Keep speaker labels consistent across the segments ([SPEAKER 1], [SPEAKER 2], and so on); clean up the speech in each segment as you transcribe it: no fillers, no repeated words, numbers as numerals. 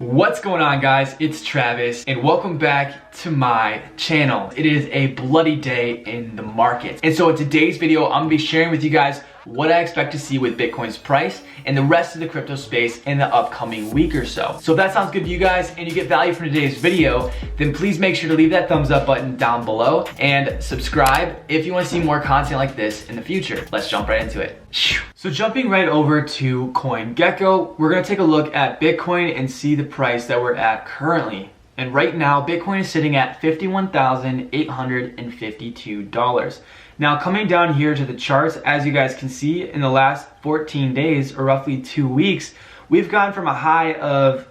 [SPEAKER 1] What's going on, guys? It's Travis and welcome back to my channel. It is a bloody day in the market. And so in today's video, I'm gonna be sharing with you guys what I expect to see with Bitcoin's price and the rest of the crypto space in the upcoming week or so. So if that sounds good to you guys and you get value from today's video, then please make sure to leave that thumbs up button down below and subscribe if you want to see more content like this in the future. Let's jump right into it. So jumping right over to CoinGecko, we're gonna take a look at Bitcoin and see the price that we're at currently. And right now, Bitcoin is sitting at $51,852. Now coming down here to the charts, as you guys can see, in the last 14 days, or roughly 2 weeks, we've gone from a high of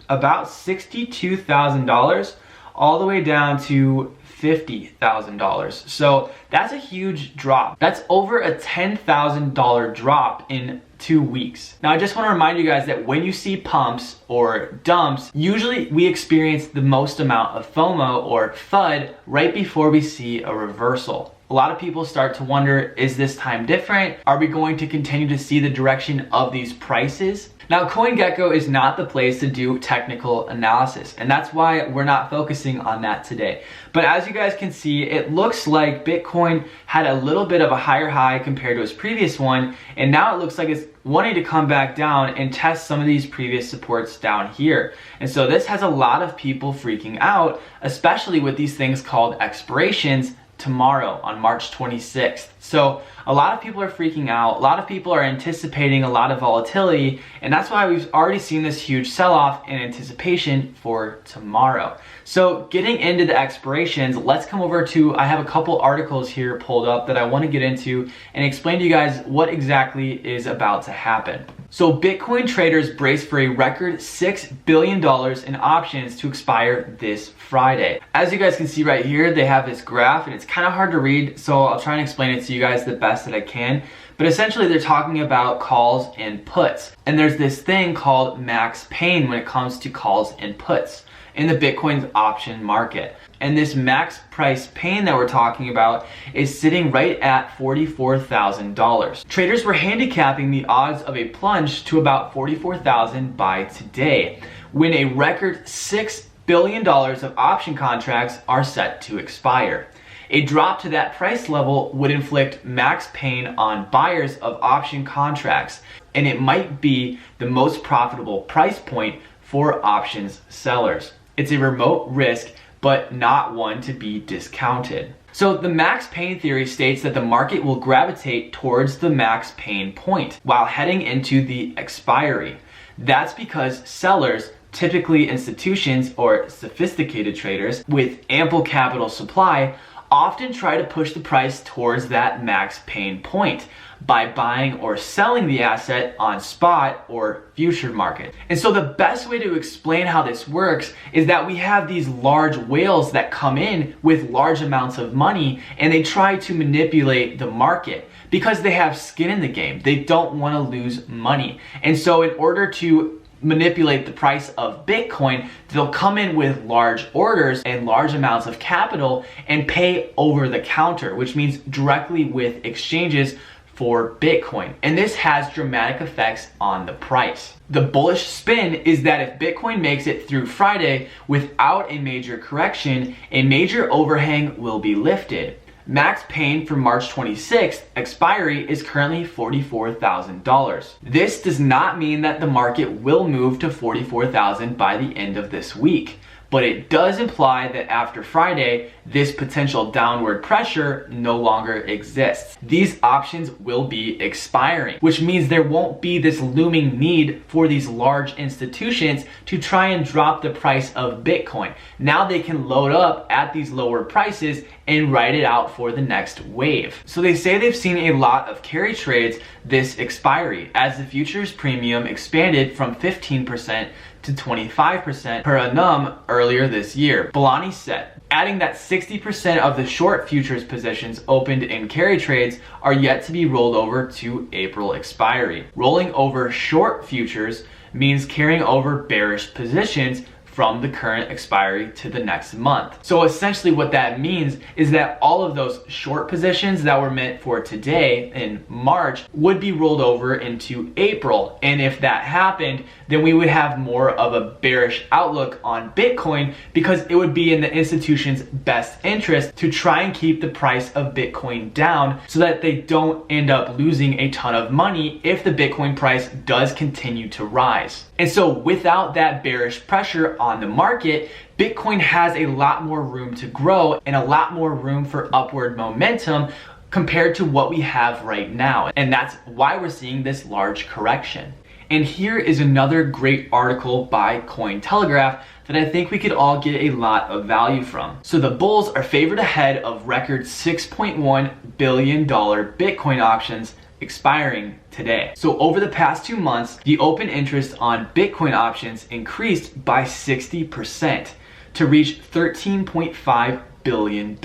[SPEAKER 1] about $62,000 all the way down to $50,000. So that's a huge drop. That's over a $10,000 drop in 2 weeks. Now I just want to remind you guys that when you see pumps or dumps, usually we experience the most amount of FOMO or FUD right before we see a reversal. A lot of people start to wonder, is this time different? Are we going to continue to see the direction of these prices? Now, CoinGecko is not the place to do technical analysis, and that's why we're not focusing on that today. But as you guys can see, it looks like Bitcoin had a little bit of a higher high compared to its previous one, and now it looks like it's wanting to come back down and test some of these previous supports down here. And so this has a lot of people freaking out, especially with these things called expirations tomorrow on March 26th. So a lot of people are freaking out. A lot of people are anticipating a lot of volatility, and that's why we've already seen this huge sell-off in anticipation for tomorrow. So getting into the expirations, let's come over to, I have a couple articles here pulled up that I want to get into and explain to you guys what exactly is about to happen. So Bitcoin traders brace for a record $6 billion in options to expire this Friday. As you guys can see right here, they have this graph and it's kind of hard to read, so I'll try and explain it to you guys the best that I can. But essentially they're talking about calls and puts. And there's this thing called max pain when it comes to calls and puts in the Bitcoin's option market. And this max price pain that we're talking about is sitting right at $44,000. Traders were handicapping the odds of a plunge to about $44,000 by today, when a record $6 billion of option contracts are set to expire. A drop to that price level would inflict max pain on buyers of option contracts, and it might be the most profitable price point for options sellers. It's a remote risk, but not one to be discounted. So the max pain theory states that the market will gravitate towards the max pain point while heading into the expiry. That's because sellers, typically institutions or sophisticated traders with ample capital supply, often try to push the price towards that max pain point by buying or selling the asset on spot or future market. And so the best way to explain how this works is that we have these large whales that come in with large amounts of money and they try to manipulate the market because they have skin in the game. They don't want to lose money. And so in order to manipulate the price of Bitcoin, they'll come in with large orders and large amounts of capital and pay over the counter, which means directly with exchanges for Bitcoin. And this has dramatic effects on the price. The bullish spin is that if Bitcoin makes it through Friday without a major correction, a major overhang will be lifted. Max pain for March 26th expiry is currently $44,000. This does not mean that the market will move to $44,000 by the end of this week, but it does imply that after Friday, this potential downward pressure no longer exists. These options will be expiring, which means there won't be this looming need for these large institutions to try and drop the price of Bitcoin. Now they can load up at these lower prices and ride it out for the next wave. So they say they've seen a lot of carry trades this expiry as the futures premium expanded from 15% to 25% per annum earlier this year. Bellani said, adding that 60% of the short futures positions opened in carry trades are yet to be rolled over to April expiry. Rolling over short futures means carrying over bearish positions from the current expiry to the next month. So essentially what that means is that all of those short positions that were meant for today in March would be rolled over into April. And if that happened, then we would have more of a bearish outlook on Bitcoin, because it would be in the institution's best interest to try and keep the price of Bitcoin down so that they don't end up losing a ton of money if the Bitcoin price does continue to rise. And so without that bearish pressure on the market, Bitcoin has a lot more room to grow and a lot more room for upward momentum compared to what we have right now. And that's why we're seeing this large correction. And here is another great article by Cointelegraph that I think we could all get a lot of value from. So the bulls are favored ahead of record $6.1 billion Bitcoin options expiring today. So over the past 2 months, the open interest on Bitcoin options increased by 60% to reach $13.5 billion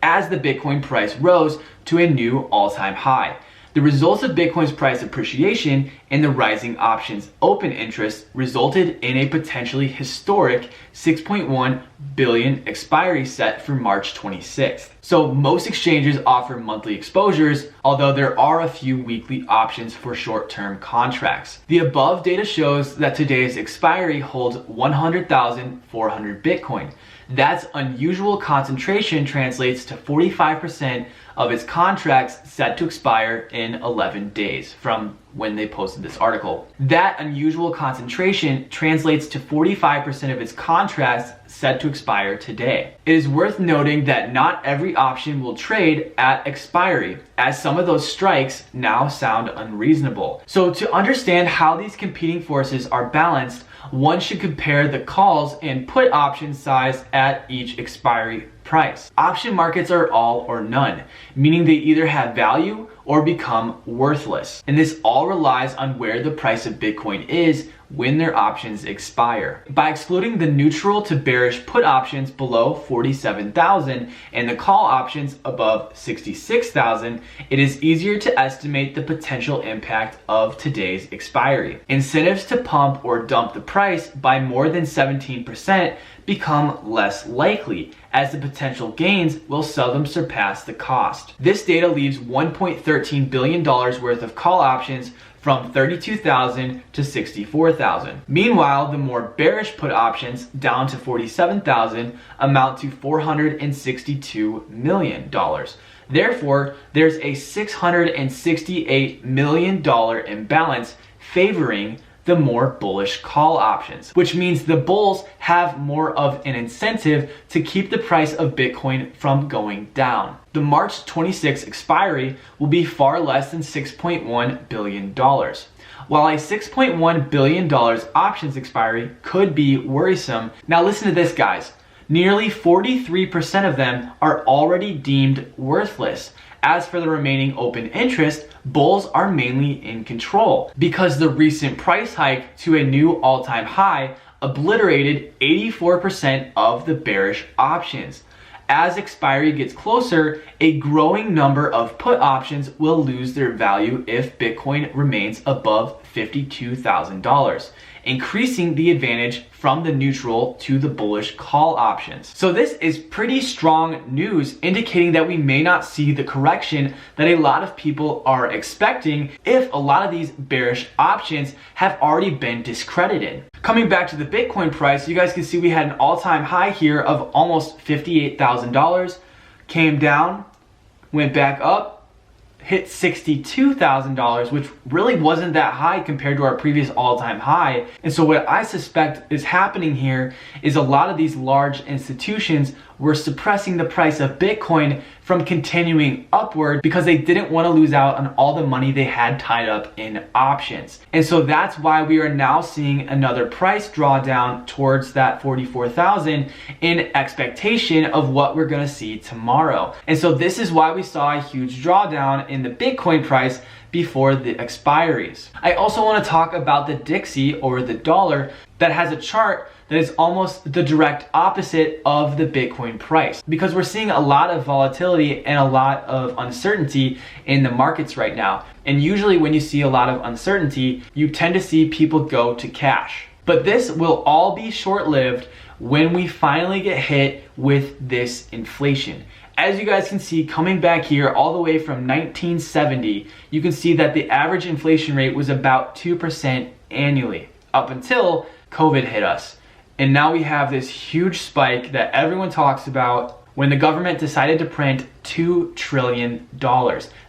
[SPEAKER 1] as the Bitcoin price rose to a new all-time high. The results of Bitcoin's price appreciation and the rising options open interest resulted in a potentially historic 6.1 billion expiry set for March 26th. So most exchanges offer monthly exposures, although there are a few weekly options for short-term contracts. The above data shows that today's expiry holds 100,400 Bitcoin. That's unusual concentration translates to 45% of its contracts set to expire in 11 days from when they posted this article. That unusual concentration translates to 45% of its contracts set to expire today. It is worth noting that not every option will trade at expiry, as some of those strikes now sound unreasonable. So to understand how these competing forces are balanced, one should compare the calls and put option size at each expiry price. Option markets are all or none, meaning they either have value or become worthless. And this all relies on where the price of Bitcoin is when their options expire. By excluding the neutral to bearish put options below 47,000 and the call options above 66,000, it is easier to estimate the potential impact of today's expiry. Incentives to pump or dump the price by more than 17% become less likely, as the potential gains will seldom surpass the cost. This data leaves $1.13 billion worth of call options from 32,000 to 64,000. Meanwhile, the more bearish put options down to 47,000 amount to $462 million. Therefore, there's a $668 million imbalance favoring the more bullish call options, which means the bulls have more of an incentive to keep the price of Bitcoin from going down. The March 26 expiry will be far less than $6.1 billion. While a $6.1 billion options expiry could be worrisome, now listen to this, guys. Nearly 43% of them are already deemed worthless. As for the remaining open interest, bulls are mainly in control because the recent price hike to a new all-time high obliterated 84% of the bearish options. As expiry gets closer, a growing number of put options will lose their value if Bitcoin remains above $52,000, increasing the advantage from the neutral to the bullish call options. So this is pretty strong news, indicating that we may not see the correction that a lot of people are expecting if a lot of these bearish options have already been discredited. Coming back to the Bitcoin price, you guys can see we had an all-time high here of almost $58,000, came down, went back up, hit $62,000, which really wasn't that high compared to our previous all-time high. And so what I suspect is happening here is a lot of these large institutions were suppressing the price of Bitcoin from continuing upward because they didn't want to lose out on all the money they had tied up in options. And so that's why we are now seeing another price drawdown towards that 44,000 in expectation of what we're going to see tomorrow. And so this is why we saw a huge drawdown in the Bitcoin price before the expiries. I also want to talk about the Dixie, or the dollar, that has a chart that is almost the direct opposite of the Bitcoin price, because we're seeing a lot of volatility and a lot of uncertainty in the markets right now. And usually when you see a lot of uncertainty, you tend to see people go to cash. But this will all be short-lived when we finally get hit with this inflation. As you guys can see, coming back here all the way from 1970, you can see that the average inflation rate was about 2% annually up until COVID hit us. And now we have this huge spike that everyone talks about when the government decided to print $2 trillion.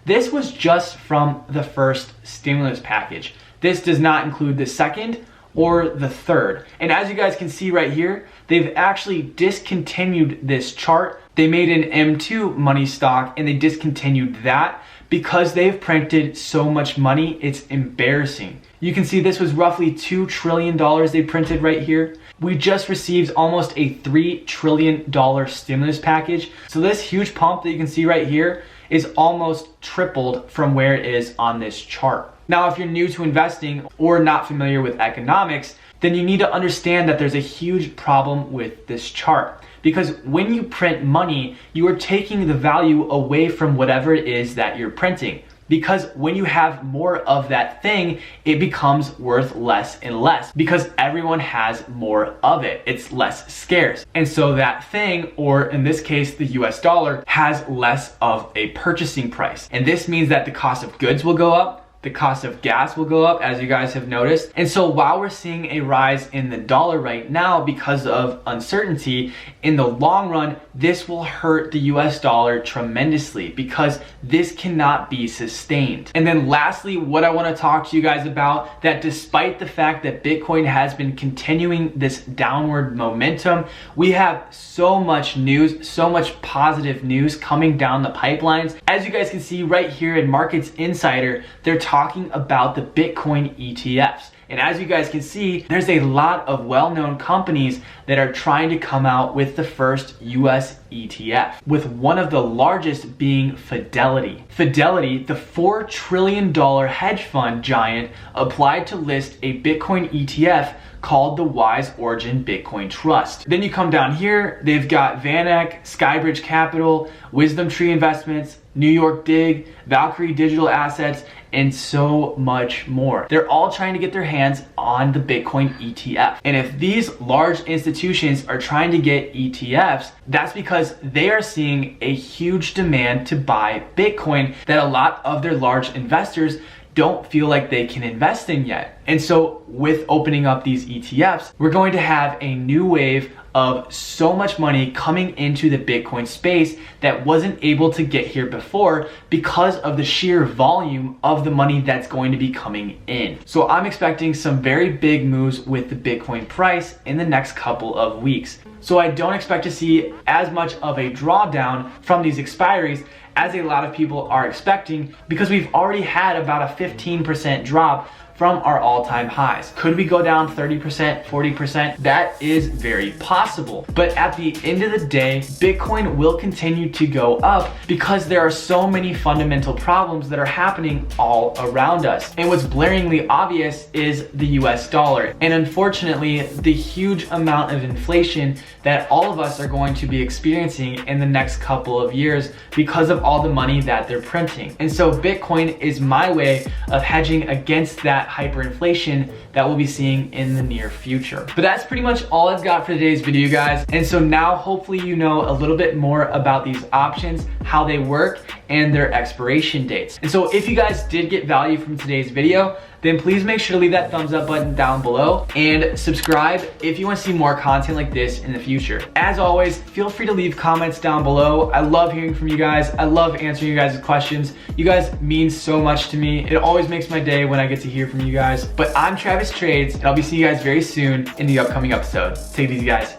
[SPEAKER 1] This was just from the first stimulus package. This does not include the second or the third. And as you guys can see right here, they've actually discontinued this chart. They made an M2 money stock and they discontinued that because they've printed so much money, it's embarrassing. You can see this was roughly $2 trillion they printed right here. We just received almost a $3 trillion stimulus package. So this huge pump that you can see right here is almost tripled from where it is on this chart. Now, if you're new to investing or not familiar with economics, then you need to understand that there's a huge problem with this chart. Because when you print money, you are taking the value away from whatever it is that you're printing. Because when you have more of that thing, it becomes worth less and less because everyone has more of it. It's less scarce. And so that thing, or in this case, the US dollar, has less of a purchasing price. And this means that the cost of goods will go up, the cost of gas will go up, as you guys have noticed. And so while we're seeing a rise in the dollar right now because of uncertainty, in the long run, this will hurt the US dollar tremendously because this cannot be sustained. And then lastly, what I want to talk to you guys about, that despite the fact that Bitcoin has been continuing this downward momentum, we have so much news, so much positive news coming down the pipelines. As you guys can see right here in Markets Insider, they're talking about the Bitcoin ETFs. And as you guys can see, there's a lot of well-known companies that are trying to come out with the first US ETF, with one of the largest being Fidelity. Fidelity, the $4 trillion hedge fund giant, applied to list a Bitcoin ETF called the Wise Origin Bitcoin Trust. Then you come down here, they've got VanEck, Skybridge Capital, Wisdom Tree Investments, New York Dig, Valkyrie Digital Assets, and so much more. They're all trying to get their hands on the Bitcoin ETF. And if these large institutions are trying to get ETFs, that's because they are seeing a huge demand to buy Bitcoin that a lot of their large investors don't feel like they can invest in yet. And so with opening up these ETFs, we're going to have a new wave of so much money coming into the Bitcoin space that wasn't able to get here before because of the sheer volume of the money that's going to be coming in. So I'm expecting some very big moves with the Bitcoin price in the next couple of weeks. So I don't expect to see as much of a drawdown from these expiries as a lot of people are expecting, because we've already had about a 15% drop from our all-time highs. Could we go down 30%, 40%? That is very possible. But at the end of the day, Bitcoin will continue to go up because there are so many fundamental problems that are happening all around us. And what's blaringly obvious is the US dollar. And unfortunately, the huge amount of inflation that all of us are going to be experiencing in the next couple of years because of all the money that they're printing. And so Bitcoin is my way of hedging against that hyperinflation that we'll be seeing in the near future. But that's pretty much all I've got for today's video, guys. And so now hopefully you know a little bit more about these options, how they work, and their expiration dates. And so if you guys did get value from today's video, then please make sure to leave that thumbs up button down below and subscribe if you want to see more content like this in the future. As always, feel free to leave comments down below. I love hearing from you guys. I love answering you guys' questions. You guys mean so much to me. It always makes my day when I get to hear from you guys. But I'm Travis Trades, and I'll be seeing you guys very soon in the upcoming episode. Take it easy, guys.